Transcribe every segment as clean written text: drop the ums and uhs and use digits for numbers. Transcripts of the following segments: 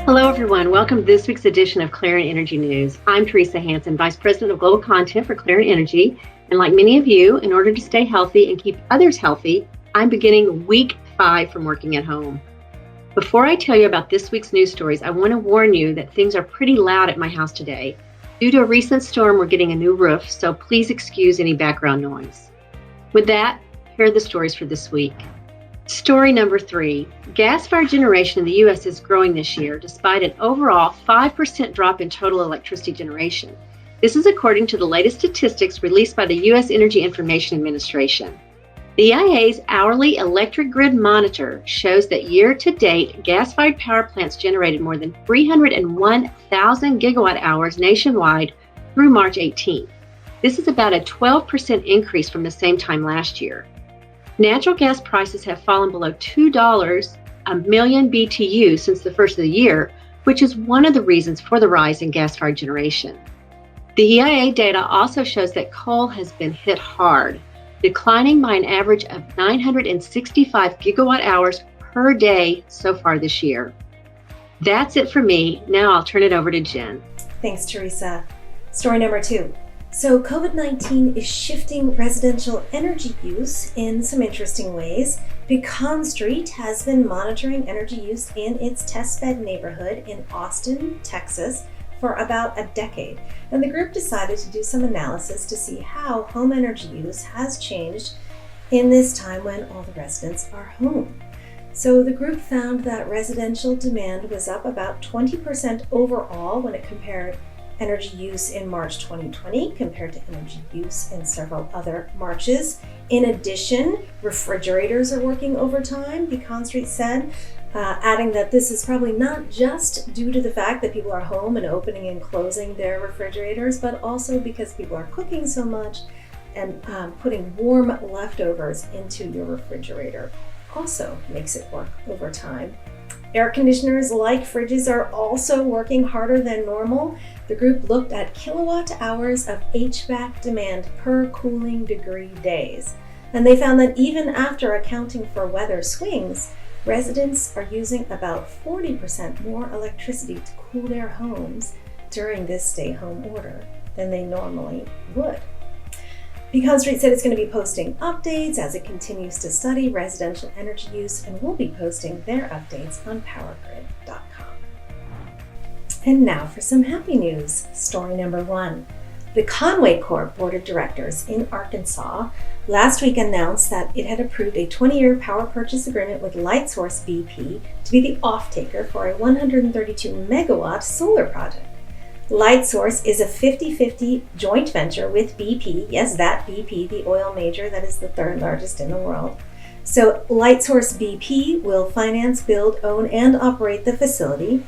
Hello, everyone. Welcome to this week's edition of Clarion Energy News. I'm Teresa Hansen, Vice President of Global Content for Clarion Energy. And like many of you, in order to stay healthy and keep others healthy, I'm beginning week 5 from working at home. Before I tell you about this week's news stories, I want to warn you that things are pretty loud at my house today. Due to a recent storm, we're getting a new roof, so please excuse any background noise. With that, here are the stories for this week. Story number 3. Gas-fired generation in the U.S. is growing this year, despite an overall 5% drop in total electricity generation. This is according to the latest statistics released by the U.S. Energy Information Administration. The EIA's hourly electric grid monitor shows that year-to-date, gas-fired power plants generated more than 301,000 gigawatt hours nationwide through March 18th. This is about a 12% increase from the same time last year. Natural gas prices have fallen below $2 a million BTU since the first of the year, which is one of the reasons for the rise in gas-fired generation. The EIA data also shows that coal has been hit hard, declining by an average of 965 gigawatt hours per day so far this year. That's it for me. Now I'll turn it over to Jen. Thanks, Teresa. Story number 2. So COVID-19 is shifting residential energy use in some interesting ways. Pecan Street has been monitoring energy use in its testbed neighborhood in Austin, Texas, for about a decade. And the group decided to do some analysis to see how home energy use has changed in this time when all the residents are home. So the group found that residential demand was up about 20% overall when it compared energy use in March 2020 compared to energy use in several other Marches. In addition, refrigerators are working overtime, Pecan Street said, adding that this is probably not just due to the fact that people are home and opening and closing their refrigerators, but also because people are cooking so much and putting warm leftovers into your refrigerator also makes it work overtime. Air conditioners, like fridges, are also working harder than normal. The group looked at kilowatt hours of HVAC demand per cooling degree days. And they found that even after accounting for weather swings, residents are using about 40% more electricity to cool their homes during this stay-home order than they normally would. Pecan Street said it's going to be posting updates as it continues to study residential energy use, and will be posting their updates on powergrid.com. And now for some happy news. Story number 1. The Conway Corp Board of Directors in Arkansas last week announced that it had approved a 20-year power purchase agreement with Lightsource BP to be the off-taker for a 132 megawatt solar project. Lightsource is a 50-50 joint venture with BP. Yes, that BP, the oil major that is the 3rd largest in the world. So Lightsource BP will finance, build, own, and operate the facility,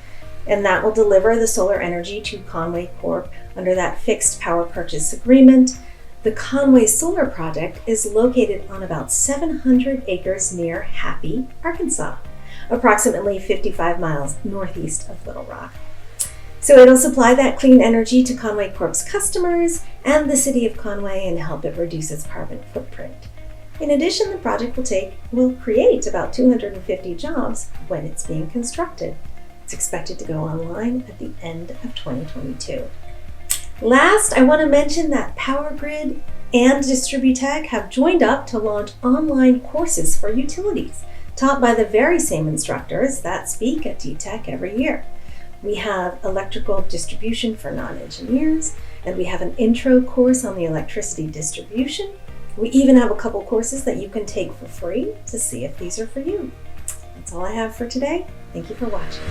and that will deliver the solar energy to Conway Corp under that fixed power purchase agreement. The Conway Solar project is located on about 700 acres near Happy, Arkansas, approximately 55 miles northeast of Little Rock. So it'll supply that clean energy to Conway Corp's customers and the city of Conway and help it reduce its carbon footprint. In addition, the project will create about 250 jobs when it's being constructed. It's expected to go online at the end of 2022. Last, I want to mention that PowerGrid and Distributech have joined up to launch online courses for utilities, taught by the very same instructors that speak at DTech every year. We have electrical distribution for non-engineers, and we have an intro course on the electricity distribution. We even have a couple courses that you can take for free to see if these are for you. That's all I have for today. Thank you for watching.